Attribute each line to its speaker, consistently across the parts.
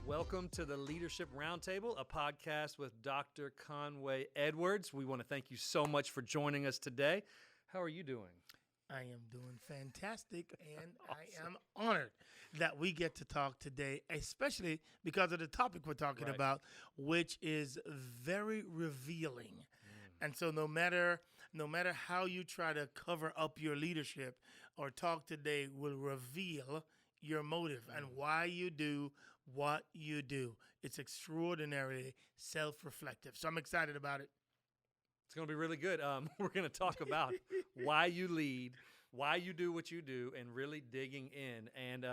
Speaker 1: Welcome to the Leadership Roundtable, a podcast with Dr. Conway Edwards. We want to thank you so much for joining us today. How are you doing?
Speaker 2: I am doing fantastic, and awesome. I am honored that we get to talk today, especially because of the topic we're talking about, which is very revealing. And so no matter how you try to cover up your leadership or talk today will reveal your motive and why you do what you do. It's extraordinarily self-reflective. So I'm excited about it.
Speaker 1: It's going to be really good. We're going to talk about why you lead, why you do what you do, and really digging in. And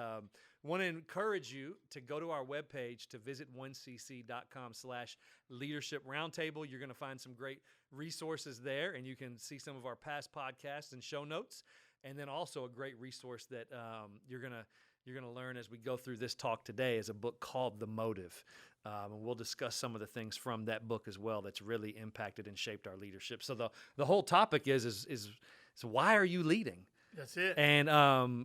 Speaker 1: want to encourage you to go to our webpage to visit 1cc.com/leadership roundtable. You're going to find some great resources there, and you can see some of our past podcasts and show notes. And then also a great resource that you're going to learn as we go through this talk today is a book called The Motive. And we'll discuss some of the things from that book as well that's really impacted and shaped our leadership. So the whole topic is why are you leading?
Speaker 2: That's it.
Speaker 1: And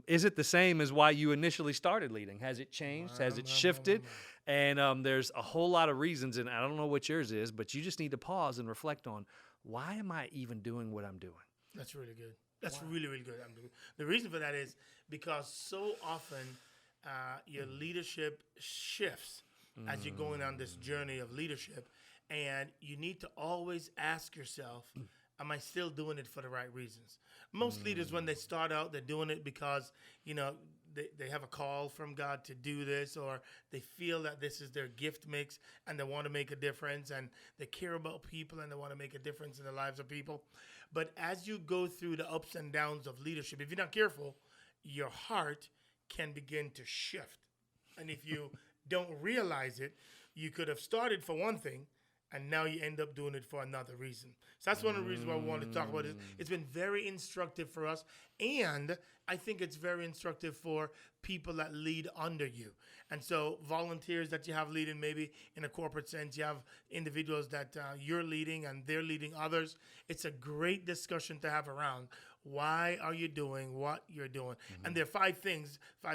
Speaker 1: is it the same as why you initially started leading? Has it changed? Has it shifted? And there's a whole lot of reasons, and I don't know what yours is, but you just need to pause and reflect on, why am I even doing what I'm doing?
Speaker 2: That's really good. That's really, really good. The reason for that is because so often your leadership shifts as you're going on this journey of leadership, and you need to always ask yourself, am I still doing it for the right reasons? Most leaders, when they start out, they're doing it because, they have a call from God to do this, or they feel that this is their gift mix and they want to make a difference, and they care about people and they want to make a difference in the lives of people. But as you go through the ups and downs of leadership, if you're not careful, your heart can begin to shift. And if you don't realize it, you could have started for one thing, and now you end up doing it for another reason. So that's one of the reasons why we want to talk about it. It's been very instructive for us, and I think it's very instructive for people that lead under you. And so volunteers that you have leading, maybe in a corporate sense, you have individuals that you're leading and they're leading others. It's a great discussion to have around. Why are you doing what you're doing? And there are 5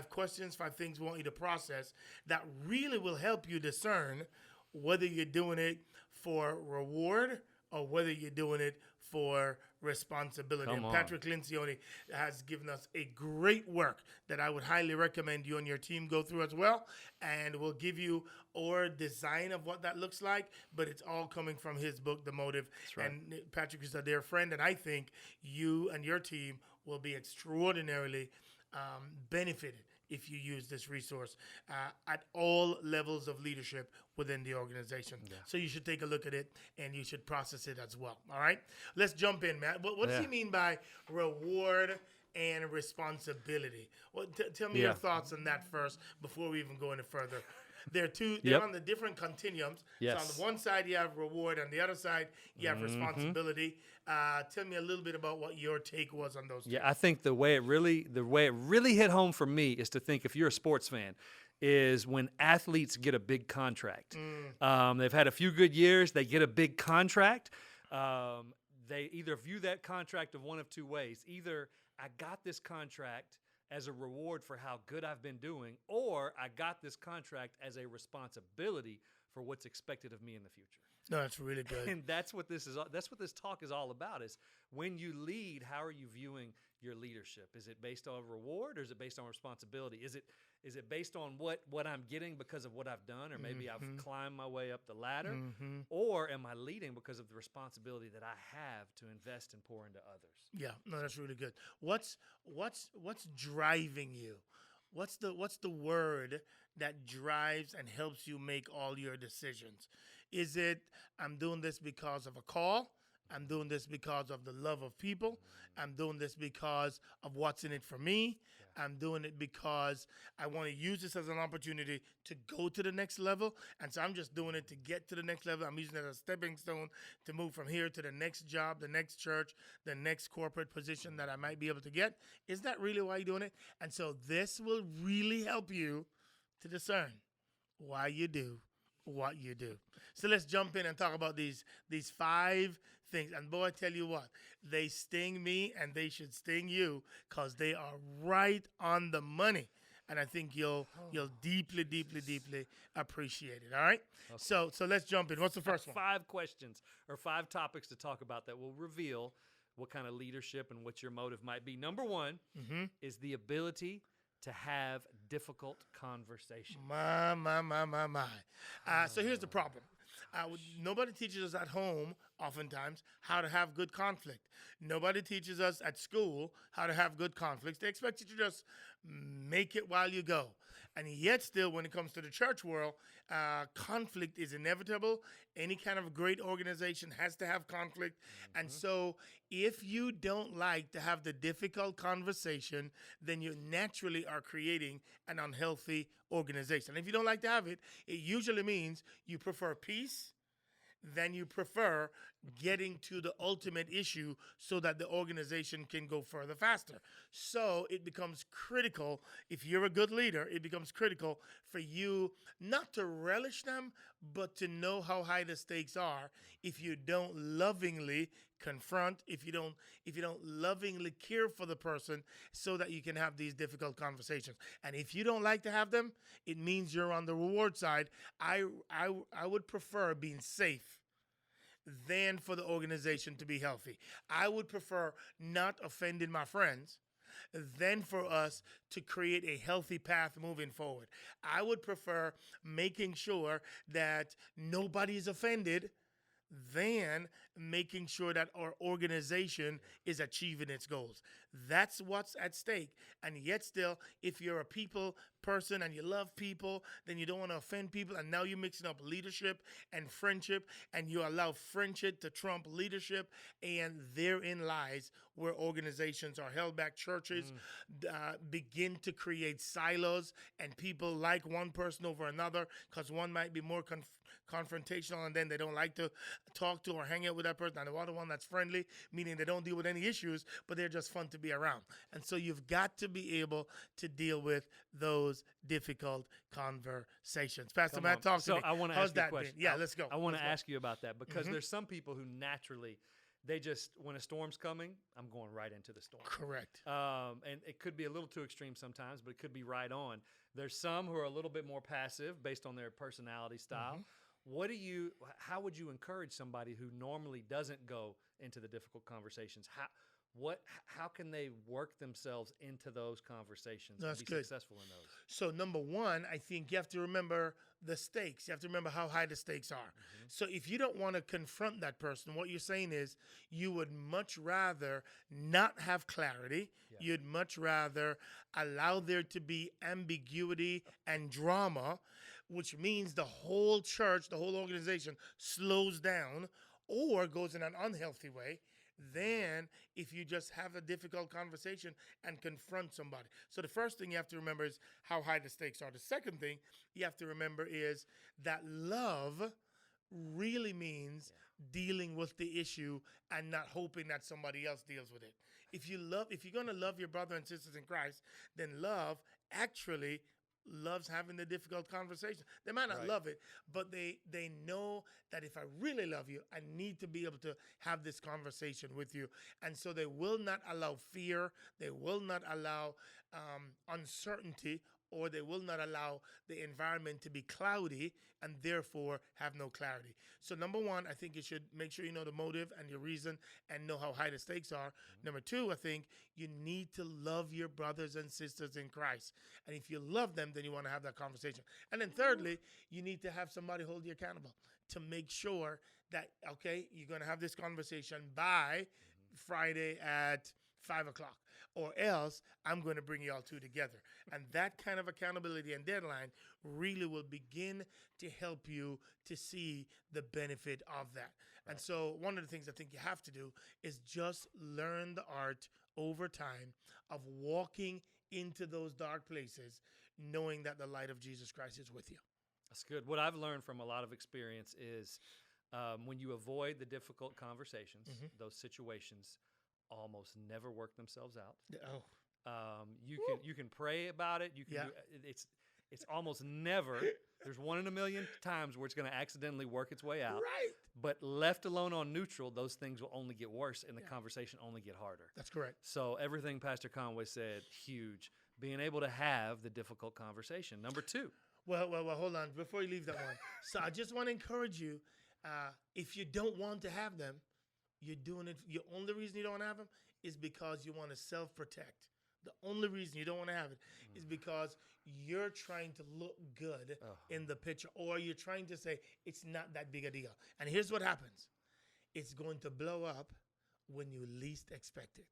Speaker 2: questions, 5 things we want you to process that really will help you discern whether you're doing it for reward or whether you're doing it for responsibility. And Patrick Lencioni has given us a great work that I would highly recommend you and your team go through as well. And we'll give you our design of what that looks like, but it's all coming from his book, The Motive. That's right. And Patrick is a dear friend, and I think you and your team will be extraordinarily benefited if you use this resource at all levels of leadership within the organization. Yeah. So you should take a look at it, and you should process it as well. All right? Let's jump in, Matt. What does he mean by reward and responsibility? Well, tell me your thoughts on that first before we even go any further. They're on the different continuums. Yes. So on the one side, you have reward. On the other side, you have responsibility. Tell me a little bit about what your take was on those two.
Speaker 1: Yeah, I think the way it really hit home for me is to think, if you're a sports fan, is when athletes get a big contract. They've had a few good years. They get a big contract. They either view that contract of one of 2 ways. Either I got this contract as a reward for how good I've been doing, or I got this contract as a responsibility for what's expected of me in the future.
Speaker 2: No, that's really good.
Speaker 1: And that's what this talk is all about, is when you lead, how are you viewing your leadership? Is it based on reward, or is it based on responsibility? Is it based on what I'm getting because of what I've done, or maybe I've climbed my way up the ladder, or am I leading because of the responsibility that I have to invest and pour into others?
Speaker 2: Yeah, no, that's really good. What's driving you? What's the word that drives and helps you make all your decisions? Is it, I'm doing this because of a call? I'm doing this because of the love of people. I'm doing this because of what's in it for me. I'm doing it because I want to use this as an opportunity to go to the next level. And so I'm just doing it to get to the next level. I'm using it as a stepping stone to move from here to the next job, the next church, the next corporate position that I might be able to get. Is that really why you're doing it? And so this will really help you to discern why you do what you do. So let's jump in and talk about these 5 things. And boy, I tell you what, they sting me and they should sting you, because they are right on the money. and I think you'll deeply appreciate it. All right. Okay. So let's jump in. What's the first one?
Speaker 1: 5 questions or 5 topics to talk about that will reveal what kind of leadership and what your motive might be. Number 1 is the ability to have difficult conversation.
Speaker 2: My. So here's the problem. Nobody teaches us at home, oftentimes, how to have good conflict. Nobody teaches us at school how to have good conflicts. They expect you to just make it while you go. And yet still, when it comes to the church world, conflict is inevitable. Any kind of great organization has to have conflict. And so if you don't like to have the difficult conversation, then you naturally are creating an unhealthy organization. If you don't like to have it, it usually means you prefer peace than you prefer getting to the ultimate issue so that the organization can go further faster. So it becomes critical, if you're a good leader, it becomes critical for you not to relish them, but to know how high the stakes are if you don't lovingly confront, if you don't lovingly care for the person so that you can have these difficult conversations. And if you don't like to have them, it means you're on the reward side. I would prefer being safe than for the organization to be healthy. I would prefer not offending my friends than for us to create a healthy path moving forward. I would prefer making sure that nobody is offended than making sure that our organization is achieving its goals. That's what's at stake. And yet still, if you're a people person and you love people, then you don't want to offend people. And now you're mixing up leadership and friendship, and you allow friendship to trump leadership. And therein lies where organizations are held back. Churches begin to create silos, and people like one person over another because one might be more confrontational, and then they don't like to talk to or hang out with that person. And the other one that's friendly, meaning they don't deal with any issues, but they're just fun to be around. And so you've got to be able to deal with those difficult conversations. Pastor Matt, talk to me.
Speaker 1: So I want to
Speaker 2: How's
Speaker 1: ask you a
Speaker 2: that
Speaker 1: question.
Speaker 2: been? Yeah, let's go.
Speaker 1: I want to ask you about that because there's some people who naturally, they just, when a storm's coming, I'm going right into the storm.
Speaker 2: Correct.
Speaker 1: And it could be a little too extreme sometimes, but it could be right on. There's some who are a little bit more passive based on their personality style. How would you encourage somebody who normally doesn't go into the difficult conversations? How can they work themselves into those conversations and be successful in those?
Speaker 2: So number one, I think you have to remember the stakes. You have to remember how high the stakes are. So if you don't want to confront that person, what you're saying is you would much rather not have clarity. Yeah. You'd much rather allow there to be ambiguity and drama, which means the whole church, the whole organization slows down or goes in an unhealthy way, than if you just have a difficult conversation and confront somebody. So the first thing you have to remember is how high the stakes are. The second thing you have to remember is that love really means dealing with the issue and not hoping that somebody else deals with it. If you're going to love your brother and sisters in Christ, then love actually loves having the difficult conversation. They might not love it, but they know that if I really love you, I need to be able to have this conversation with you. And so they will not allow fear. They will not allow uncertainty, or they will not allow the environment to be cloudy and therefore have no clarity. So number one, I think you should make sure you know the motive and your reason and know how high the stakes are. Number two, I think you need to love your brothers and sisters in Christ. And if you love them, then you want to have that conversation. And then thirdly, you need to have somebody hold you accountable to make sure that, okay, you're going to have this conversation by Friday at 5 o'clock, or else I'm going to bring you all two together. And that kind of accountability and deadline really will begin to help you to see the benefit of that. Right. And so one of the things I think you have to do is just learn the art over time of walking into those dark places, knowing that the light of Jesus Christ is with you.
Speaker 1: That's good. What I've learned from a lot of experience is when you avoid the difficult conversations, those situations almost never work themselves out. You can pray about it. You can it's almost never. There's 1 in a million times where it's going to accidentally work its way out.
Speaker 2: Right.
Speaker 1: But left alone on neutral, those things will only get worse and the conversation only get harder.
Speaker 2: That's correct.
Speaker 1: So everything Pastor Conway said, huge. being able to have the difficult conversation. Number two.
Speaker 2: Well, hold on. Before you leave that one. So I just want to encourage you, if you don't want to have them, you're doing it. The only reason you don't have them is because you want to self-protect. The only reason you don't want to have it is because you're trying to look good in the picture, or you're trying to say it's not that big a deal. And here's what happens. It's going to blow up when you least expect it.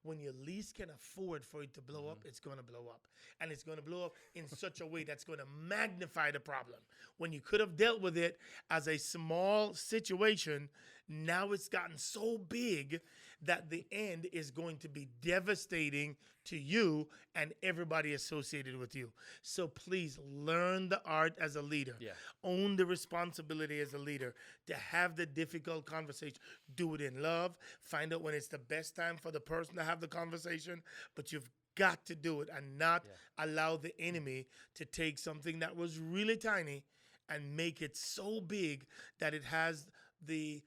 Speaker 2: When you least can afford for it to blow up, it's going to blow up. And it's going to blow up in such a way that's going to magnify the problem. When you could have dealt with it as a small situation, now it's gotten so big that the end is going to be devastating to you and everybody associated with you. So please learn the art as a leader.
Speaker 1: Yeah.
Speaker 2: Own the responsibility as a leader to have the difficult conversation. Do it in love. Find out when it's the best time for the person to have the conversation, but you've got to do it and not allow the enemy to take something that was really tiny and make it so big that it has the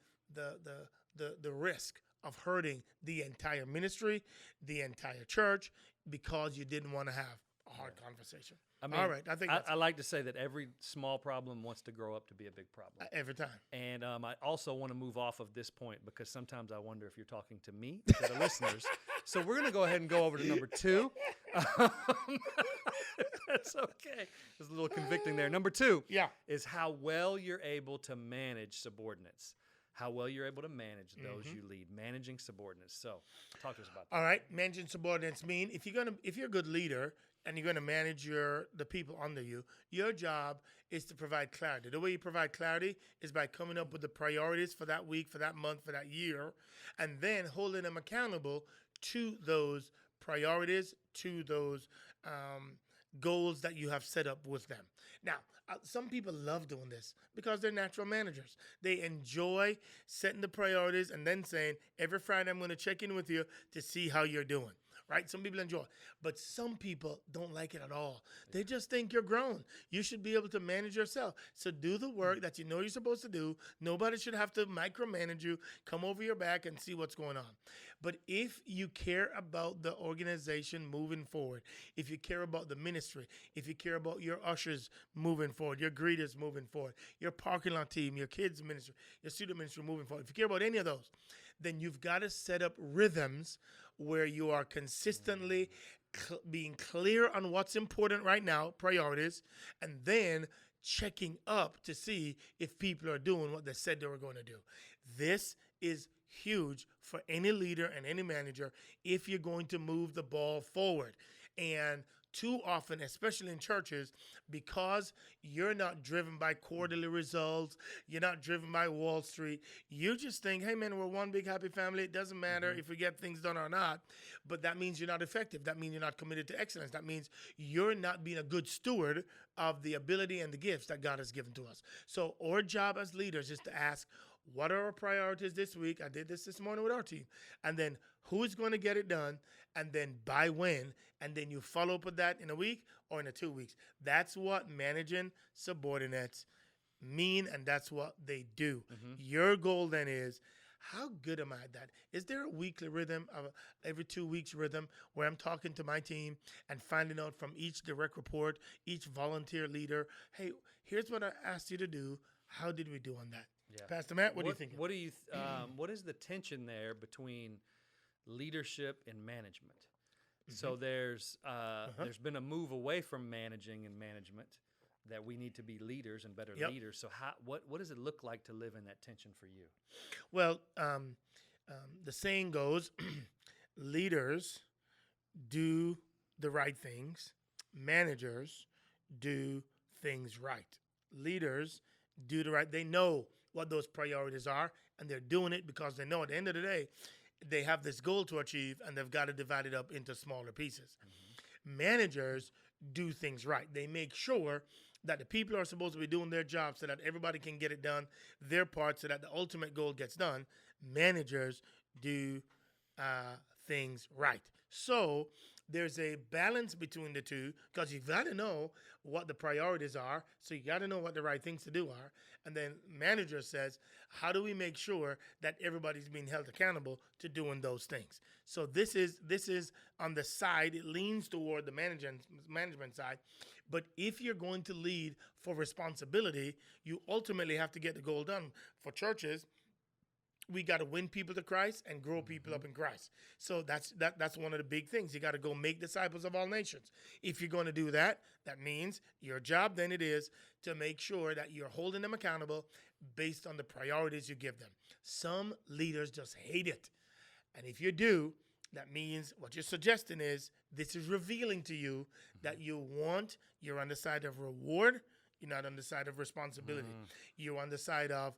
Speaker 2: risk of hurting the entire ministry, the entire church, because you didn't want to have a hard conversation.
Speaker 1: I mean,
Speaker 2: all right, I think
Speaker 1: I like to say that every small problem wants to grow up to be a big problem.
Speaker 2: Every time.
Speaker 1: And I also want to move off of this point because sometimes I wonder if you're talking to me or to the listeners. So we're going to go ahead and go over to number two. That's okay. There's a little convicting there. Number two is how well you're able to manage subordinates. How well you're able to manage those you lead, managing subordinates. So, talk to us about that.
Speaker 2: All right, managing subordinates mean if you're a good leader and you're going to manage the people under you, your job is to provide clarity. The way you provide clarity is by coming up with the priorities for that week, for that month, for that year, and then holding them accountable to those priorities, to those goals that you have set up with them. Now, some people love doing this because they're natural managers. They enjoy setting the priorities and then saying, every Friday I'm going to check in with you to see how you're doing. Right? Some people enjoy it, but some people don't like it at all. They just think you're grown. You should be able to manage yourself. So do the work that you know you're supposed to do. Nobody should have to micromanage you, come over your back and see what's going on. But if you care about the organization moving forward, if you care about the ministry, if you care about your ushers moving forward, your greeters moving forward, your parking lot team, your kids ministry, your student ministry moving forward, if you care about any of those, then you've got to set up rhythms where you are consistently being clear on what's important right now, priorities, and then checking up to see if people are doing what they said they were going to do. This is huge for any leader and any manager if you're going to move the ball forward. And too often, especially in churches, because you're not driven by quarterly results, you're not driven by Wall Street, you just think, hey man, we're one big happy family. It doesn't matter if we get things done or not. But that means you're not effective. That means you're not committed to excellence. That means you're not being a good steward of the ability and the gifts that God has given to us. So our job as leaders is to ask, what are our priorities this week? I did this morning with our team. And then who's going to get it done? And then by when? And then you follow up with that in a week or in 2 weeks. That's what managing subordinates mean, and that's what they do. Your goal then is, how good am I at that? Is there a weekly rhythm, every 2 weeks rhythm, where I'm talking to my team and finding out from each direct report, each volunteer leader, hey, here's what I asked you to do. How did we do on that? Yeah. Pastor Matt, what do you think?
Speaker 1: What do you? What is the tension there between leadership and management? So there's been a move away from managing and management, that we need to be leaders and better leaders. So what does it look like to live in that tension for you?
Speaker 2: Well, the saying goes, leaders do the right things. Managers do things right. Leaders do the right. They know what those priorities are, and they're doing it because they know at the end of the day, they have this goal to achieve, and they've got to divide it up into smaller pieces. Managers do things right. They make sure that the people are supposed to be doing their job so that everybody can get it done, their part, so that the ultimate goal gets done. Managers do things right. So there's a balance between the two because you've got to know what the priorities are. So you got to know what the right things to do are. And then manager says, how do we make sure that everybody's being held accountable to doing those things? So this is on the side. It leans toward the management side. But if you're going to lead for responsibility, you ultimately have to get the goal done. For churches, we got to win people to Christ and grow people up in Christ. So that's one of the big things. You got to go make disciples of all nations. If you're going to do that, that means your job then it is to make sure that you're holding them accountable based on the priorities you give them. Some leaders just hate it. And if you do, that means what you're suggesting is this is revealing to you that you're on the side of reward, you're not on the side of responsibility. You're on the side of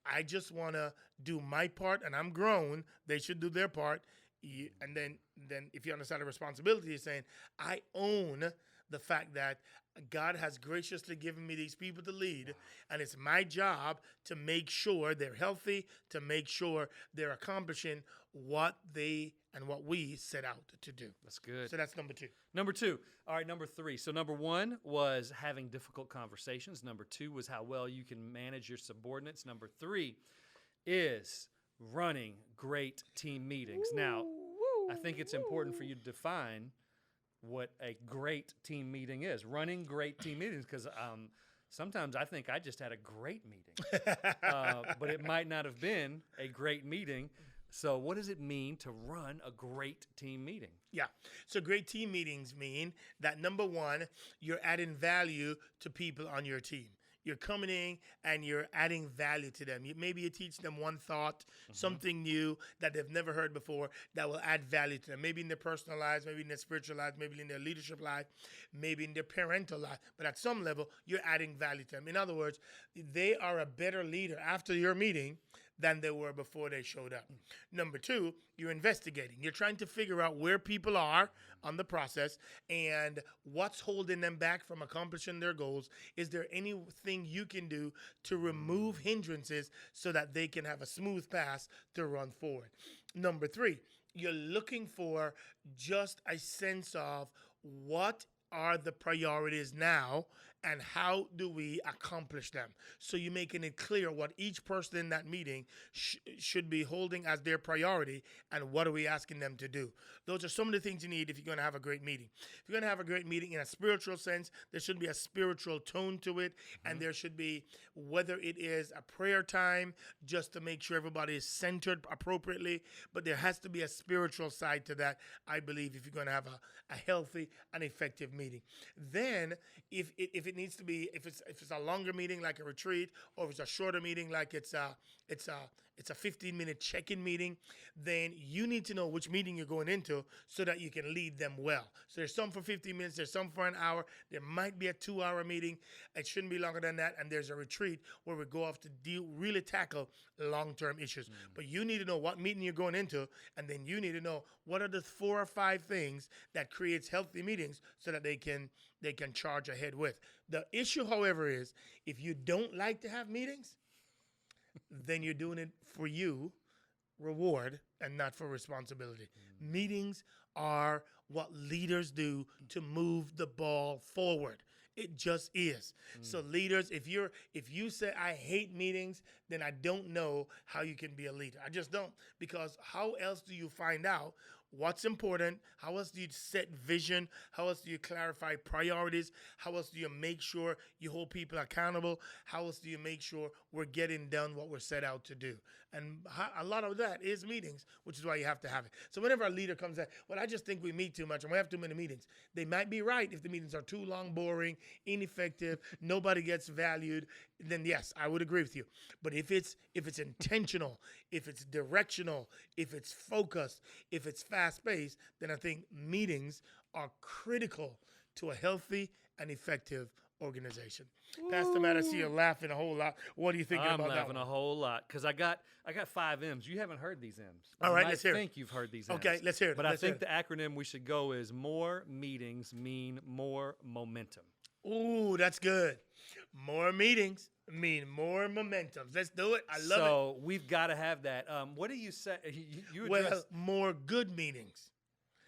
Speaker 2: I just want to do my part, and I'm grown. They should do their part. And then if you're on the side of responsibility, you're saying, I own the fact that God has graciously given me these people to lead, and it's my job to make sure they're healthy, to make sure they're accomplishing what they and what we set out to do.
Speaker 1: That's good.
Speaker 2: So that's number 2.
Speaker 1: Number 2. All right, number 3. So number 1 was having difficult conversations. Number 2 was how well you can manage your subordinates. Number 3 is running great team meetings. Now, I think it's important for you to define what a great team meeting is. Running great team meetings, because sometimes I think I just had a great meeting, but it might not have been a great meeting. So what does it mean to run a great team meeting?
Speaker 2: Yeah. So great team meetings mean that, number 1, you're adding value to people on your team. You're coming in and you're adding value to them. Maybe you teach them one thought, something new that they've never heard before that will add value to them. Maybe in their personal lives, maybe in their spiritual lives, maybe in their leadership life, maybe in their parental life. But at some level, you're adding value to them. In other words, they are a better leader after your meeting than they were before they showed up. Number 2, you're investigating. You're trying to figure out where people are on the process and what's holding them back from accomplishing their goals. Is there anything you can do to remove hindrances so that they can have a smooth path to run forward? Number 3, you're looking for just a sense of what are the priorities now and how do we accomplish them? So you're making it clear what each person in that meeting should be holding as their priority and what are we asking them to do. Those are some of the things you need if you're going to have a great meeting. If you're going to have a great meeting in a spiritual sense, there should be a spiritual tone to it, and there should be, whether it is a prayer time just to make sure everybody is centered appropriately, but there has to be a spiritual side to that, I believe, if you're going to have a healthy and effective meeting. Then if it needs to be, if it's a longer meeting like a retreat, or if it's a shorter meeting like it's a 15-minute check-in meeting, then you need to know which meeting you're going into so that you can lead them well. So there's some for 15 minutes, there's some for an hour, there might be a 2-hour meeting, it shouldn't be longer than that, and there's a retreat where we go off to really tackle long-term issues. But you need to know what meeting you're going into, and then you need to know what are the 4 or 5 things that creates healthy meetings so that they can charge ahead with. The issue, however, is if you don't like to have meetings, then you're doing it for you, reward, and not for responsibility. Meetings are what leaders do to move the ball forward. It just is. So leaders, if you say I hate meetings, then I don't know how you can be a leader. I just don't, because how else do you find out what's important? How else do you set vision? How else do you clarify priorities? How else do you make sure you hold people accountable? How else do you make sure we're getting done what we're set out to do? And a lot of that is meetings, which is why you have to have it. So whenever a leader comes at, well, I just think we meet too much and we have too many meetings. They might be right if the meetings are too long, boring, ineffective, nobody gets valued, then yes, I would agree with you. But if it's intentional, if it's directional, if it's focused, if it's fast-paced, then I think meetings are critical to a healthy and effective organization. Pastor Matt, I see you laughing a whole lot. What are you thinking
Speaker 1: I'm
Speaker 2: about that
Speaker 1: laughing
Speaker 2: one?
Speaker 1: a whole lot because I got 5 M's. You haven't heard these M's.
Speaker 2: All right,
Speaker 1: I
Speaker 2: let's hear it.
Speaker 1: think you've heard these M's.
Speaker 2: Okay, let's hear it.
Speaker 1: But
Speaker 2: Let's
Speaker 1: I
Speaker 2: hear
Speaker 1: think the acronym we should go is more meetings mean more momentum.
Speaker 2: Ooh, that's good. More meetings mean more momentums. Let's do it. I love it.
Speaker 1: So we've got to have that. What do you say? You
Speaker 2: Well,
Speaker 1: address
Speaker 2: more good meetings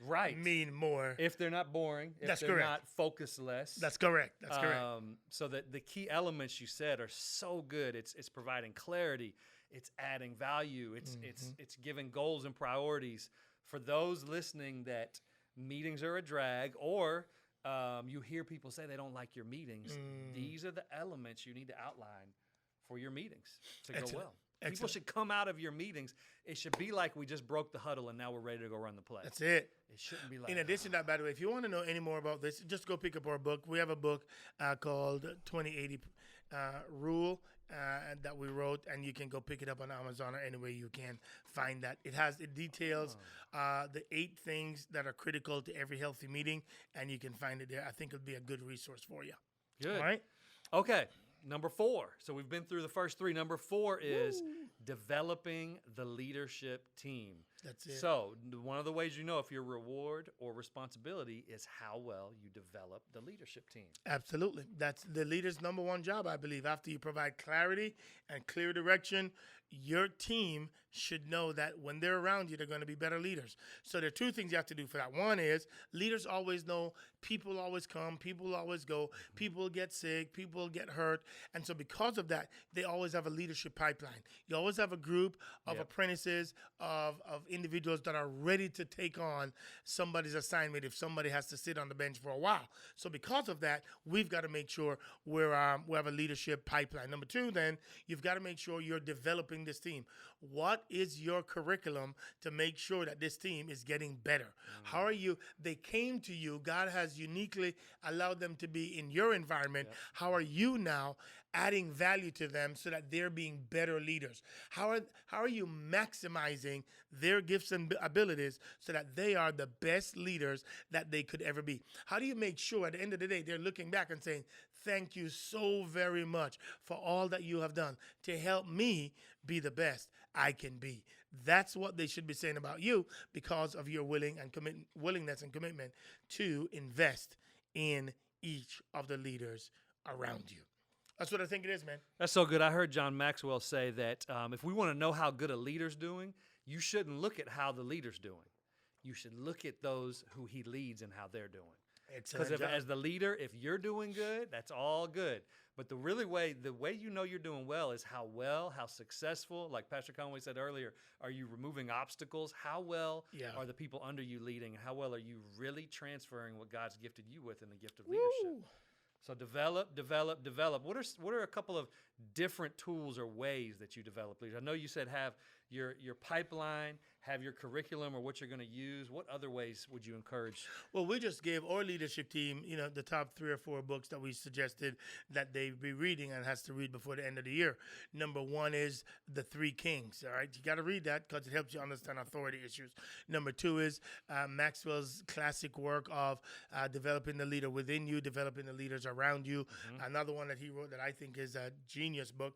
Speaker 1: right.
Speaker 2: mean more.
Speaker 1: If they're not boring, if
Speaker 2: That's
Speaker 1: they're
Speaker 2: correct.
Speaker 1: not focus less.
Speaker 2: That's correct. That's correct.
Speaker 1: So that the key elements you said are so good. It's providing clarity. It's adding value. It's giving goals and priorities for those listening that meetings are a drag or you hear people say they don't like your meetings. These are the elements you need to outline for your meetings to go well. People should come out of your meetings. It should be like we just broke the huddle and now we're ready to go run the play.
Speaker 2: That's it.
Speaker 1: It shouldn't be like
Speaker 2: In addition to that, by the way, if you want to know any more about this, just go pick up our book. We have a book called 2080 Rule that we wrote, and you can go pick it up on Amazon or anywhere you can find that. It details the 8 things that are critical to every healthy meeting, and you can find it there. I think it'll be a good resource for you.
Speaker 1: Good.
Speaker 2: All right?
Speaker 1: Okay. Number 4. So we've been through the first 3. Number 4 is developing the leadership team.
Speaker 2: That's it.
Speaker 1: So one of the ways you know if your reward or responsibility is how well you develop the leadership team.
Speaker 2: Absolutely. That's the leader's number one job, I believe. After you provide clarity and clear direction, your team should know that when they're around you, they're going to be better leaders. So there are 2 things you have to do for that. One is leaders always know people always come, people always go, people get sick, people get hurt. And so because of that, they always have a leadership pipeline. You always have a group of apprentices, of individuals that are ready to take on somebody's assignment if somebody has to sit on the bench for a while. So because of that, we've got to make sure we have a leadership pipeline. Number 2, then, you've got to make sure you're developing this team. What is your curriculum to make sure that this team is getting better? How are you? They came to you. God has uniquely allowed them to be in your environment. How are you now adding value to them so that they're being better leaders? How are you maximizing their gifts and abilities so that they are the best leaders that they could ever be? How do you make sure at the end of the day they're looking back and saying, thank you so very much for all that you have done to help me be the best I can be? That's what they should be saying about you because of your willingness and commitment to invest in each of the leaders around you. That's what I think it is, man.
Speaker 1: That's so good. I heard John Maxwell say that if we want to know how good a leader's doing, you shouldn't look at how the leader's doing. You should look at those who he leads and how they're doing. Because as the leader, if you're doing good, that's all good. But the way you know you're doing well is how successful, like Pastor Conway said earlier, are you removing obstacles? How well are the people under you leading? And how well are you really transferring what God's gifted you with in the gift of leadership? So develop. What are a couple of different tools or ways that you develop leaders? I know you said have your pipeline, have your curriculum or what you're going to use. What other ways would you encourage?
Speaker 2: Well, we just gave our leadership team, the top 3 or 4 books that we suggested that they be reading and has to read before the end of the year. Number 1 is The 3 Kings. All right, you got to read that because it helps you understand authority issues. Number 2 is Maxwell's classic work of developing the leader within you, developing the leaders around you. Another one that he wrote that I think is a genius book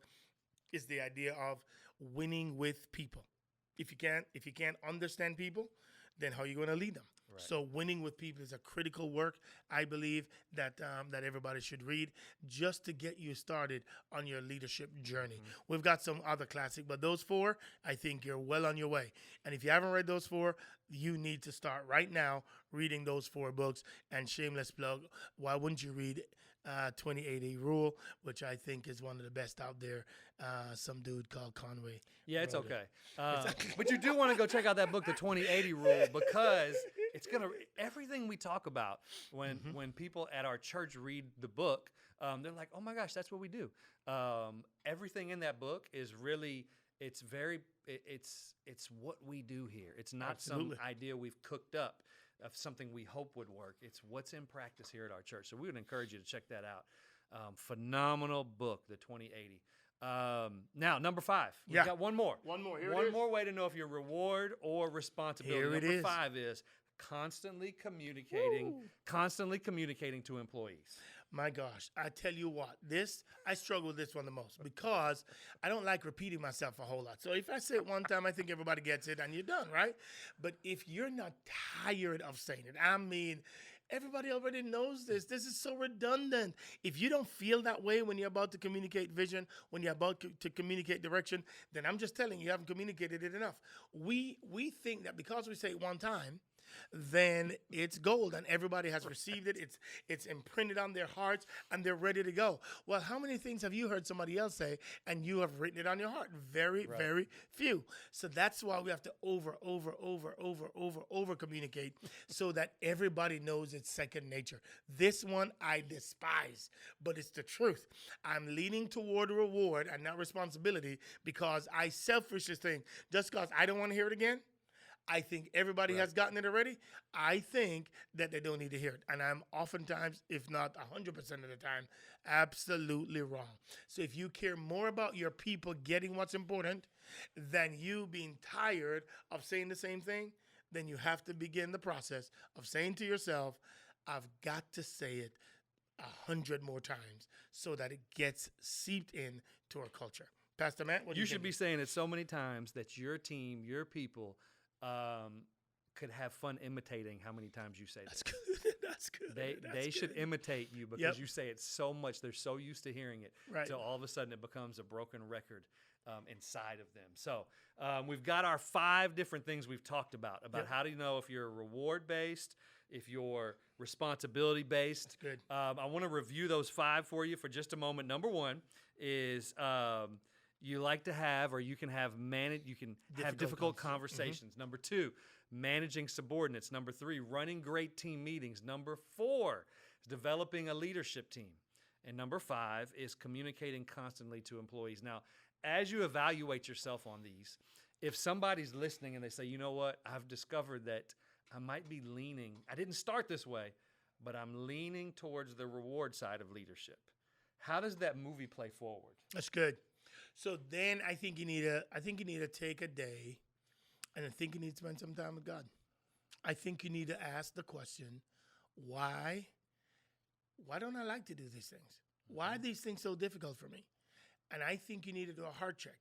Speaker 2: is the idea of winning with people. If you can't understand people, then how are you going to lead them? Right. So winning with people is a critical work, I believe, that everybody should read just to get you started on your leadership journey. We've got some other classic, but those 4, I think you're well on your way. And if you haven't read those 4, you need to start right now reading those 4 books. And shameless plug, why wouldn't you read 2080 Rule, which I think is one of the best out there. Some dude called Conway.
Speaker 1: Yeah, it's okay. But you do want to go check out that book, The 2080 Rule, because it's going to everything we talk about when people at our church read the book, they're like, oh my gosh, that's what we do. Everything in that book is really, it's what we do here. It's not some idea we've cooked up of something we hope would work. It's what's in practice here at our church. So we would encourage you to check that out. Phenomenal book, The 2080. Now, number 5. We've got one more.
Speaker 2: One more.
Speaker 1: One more way to know if you're reward or responsibility.
Speaker 2: Here it
Speaker 1: number
Speaker 2: is.
Speaker 1: 5 is constantly communicating to employees.
Speaker 2: My gosh, I tell you what, I struggle with this one the most because I don't like repeating myself a whole lot. So if I say it one time, I think everybody gets it and you're done, right? But if you're not tired of saying it, I mean, everybody already knows this. This is so redundant. If you don't feel that way when you're about to communicate vision, when you're about to communicate direction, then I'm just telling you, you haven't communicated it enough. We think that because we say it one time, then it's gold and everybody has received it. It's imprinted on their hearts and they're ready to go. Well, how many things have you heard somebody else say and you have written it on your heart? Very, very few. So that's why we have to over communicate so that everybody knows it's second nature. This one I despise, but it's the truth. I'm leaning toward reward and not responsibility because I selfishly think just because I don't want to hear it again, I think everybody has gotten it already. I think that they don't need to hear it. And I'm oftentimes, if not 100% of the time, absolutely wrong. So if you care more about your people getting what's important than you being tired of saying the same thing, then you have to begin the process of saying to yourself, I've got to say it 100 more times so that it gets seeped in to our culture. Pastor Matt, what do you
Speaker 1: should be saying it so many times that your team, your people, could have fun imitating how many times you say
Speaker 2: That's
Speaker 1: this.
Speaker 2: good. That's good.
Speaker 1: They should imitate you because you say it so much. They're so used to hearing it.
Speaker 2: Right.
Speaker 1: So all of a sudden it becomes a broken record inside of them. So we've got our 5 different things we've talked about how do you know if you're reward-based, if you're responsibility-based.
Speaker 2: That's good.
Speaker 1: I want to review those 5 for you for just a moment. Number 1 is you like to have, or you can have difficult conversations. Mm-hmm. Number 2, managing subordinates. Number 3, running great team meetings. Number 4 is developing a leadership team. And number 5 is communicating constantly to employees. Now, as you evaluate yourself on these, if somebody's listening and they say, you know what, I've discovered that I might be leaning, I didn't start this way, but I'm leaning towards the reward side of leadership. How does that movie play forward?
Speaker 2: That's good. So then I think you need to take a day, and I think you need to spend some time with God. I think you need to ask the question, why don't I like to do these things? Why are these things so difficult for me? And I think you need to do a heart check.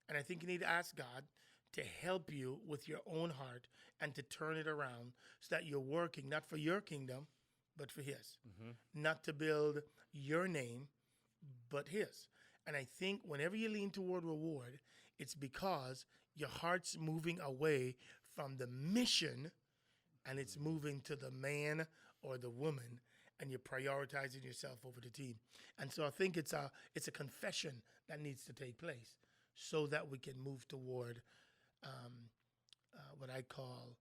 Speaker 2: And I think you need to ask God to help you with your own heart and to turn it around so that you're working not for your kingdom, but for His. Mm-hmm. Not to build your name, but His. And I think whenever you lean toward reward, it's because your heart's moving away from the mission and it's moving to the man or the woman, and you're prioritizing yourself over the team. And so I think it's a confession that needs to take place so that we can move toward what I call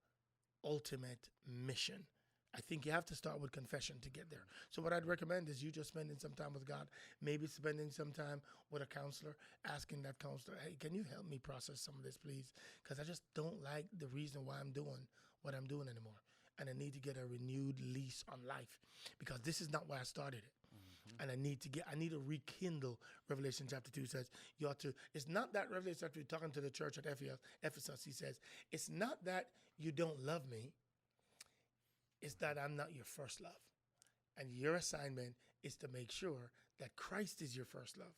Speaker 2: ultimate mission. I think you have to start with confession to get there. So what I'd recommend is you just spending some time with God, maybe spending some time with a counselor, asking that counselor, hey, can you help me process some of this, please? Because I just don't like the reason why I'm doing what I'm doing anymore. And I need to get a renewed lease on life because this is not why I started it. Mm-hmm. And I need to rekindle. Revelation chapter 2 says you ought to. It's not that Revelation chapter 2 talking to the church at Ephesus. He says, it's not that you don't love me. It's that I'm not your first love. And your assignment is to make sure that Christ is your first love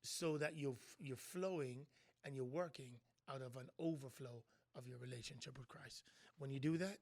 Speaker 2: so that you're flowing and you're working out of an overflow of your relationship with Christ. When you do that,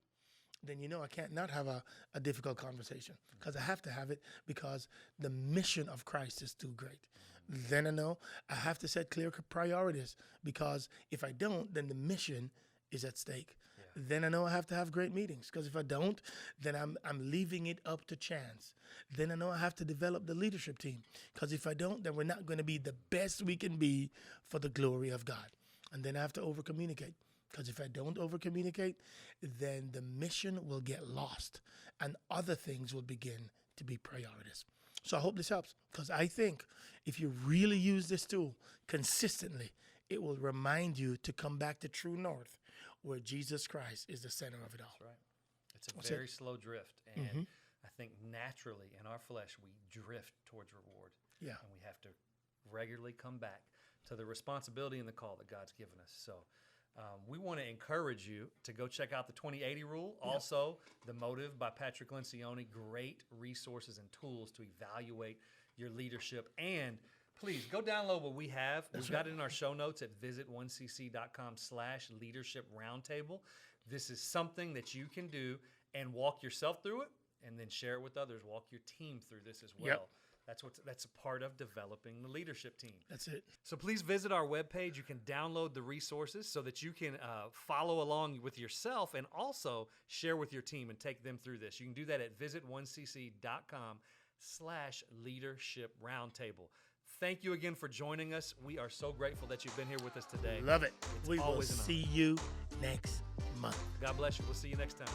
Speaker 2: then you know I can't not have a difficult conversation because I have to have it because the mission of Christ is too great. Then I know I have to set clear priorities because if I don't, then the mission is at stake. Then I know I have to have great meetings because if I don't, then I'm leaving it up to chance. Then I know I have to develop the leadership team because if I don't, then we're not going to be the best we can be for the glory of God. And then I have to over-communicate because if I don't over-communicate, then the mission will get lost and other things will begin to be priorities. So I hope this helps because I think if you really use this tool consistently, it will remind you to come back to true north where Jesus Christ is the center of it all.
Speaker 1: That's right. It's a very slow drift. And I think naturally in our flesh, we drift towards reward.
Speaker 2: Yeah.
Speaker 1: And we have to regularly come back to the responsibility and the call that God's given us. So We want to encourage you to go check out the 2080 Rule. Also, The Motive by Patrick Lencioni. Great resources and tools to evaluate your leadership. And please go download what we have. We've got it in our show notes at visit1cc.com/leadership roundtable. This is something that you can do and walk yourself through it, and then share it with others. Walk your team through this as well.
Speaker 2: Yep.
Speaker 1: That's a part of developing the leadership team.
Speaker 2: That's it.
Speaker 1: So please visit our webpage. You can download the resources so that you can follow along with yourself and also share with your team and take them through this. You can do that at visit1cc.com/leadership roundtable. Thank you again for joining us. We are so grateful that you've been here with us today.
Speaker 2: Love it.
Speaker 1: It's
Speaker 2: We will
Speaker 1: always an honor.
Speaker 2: see you next month.
Speaker 1: God bless you. We'll see you next time.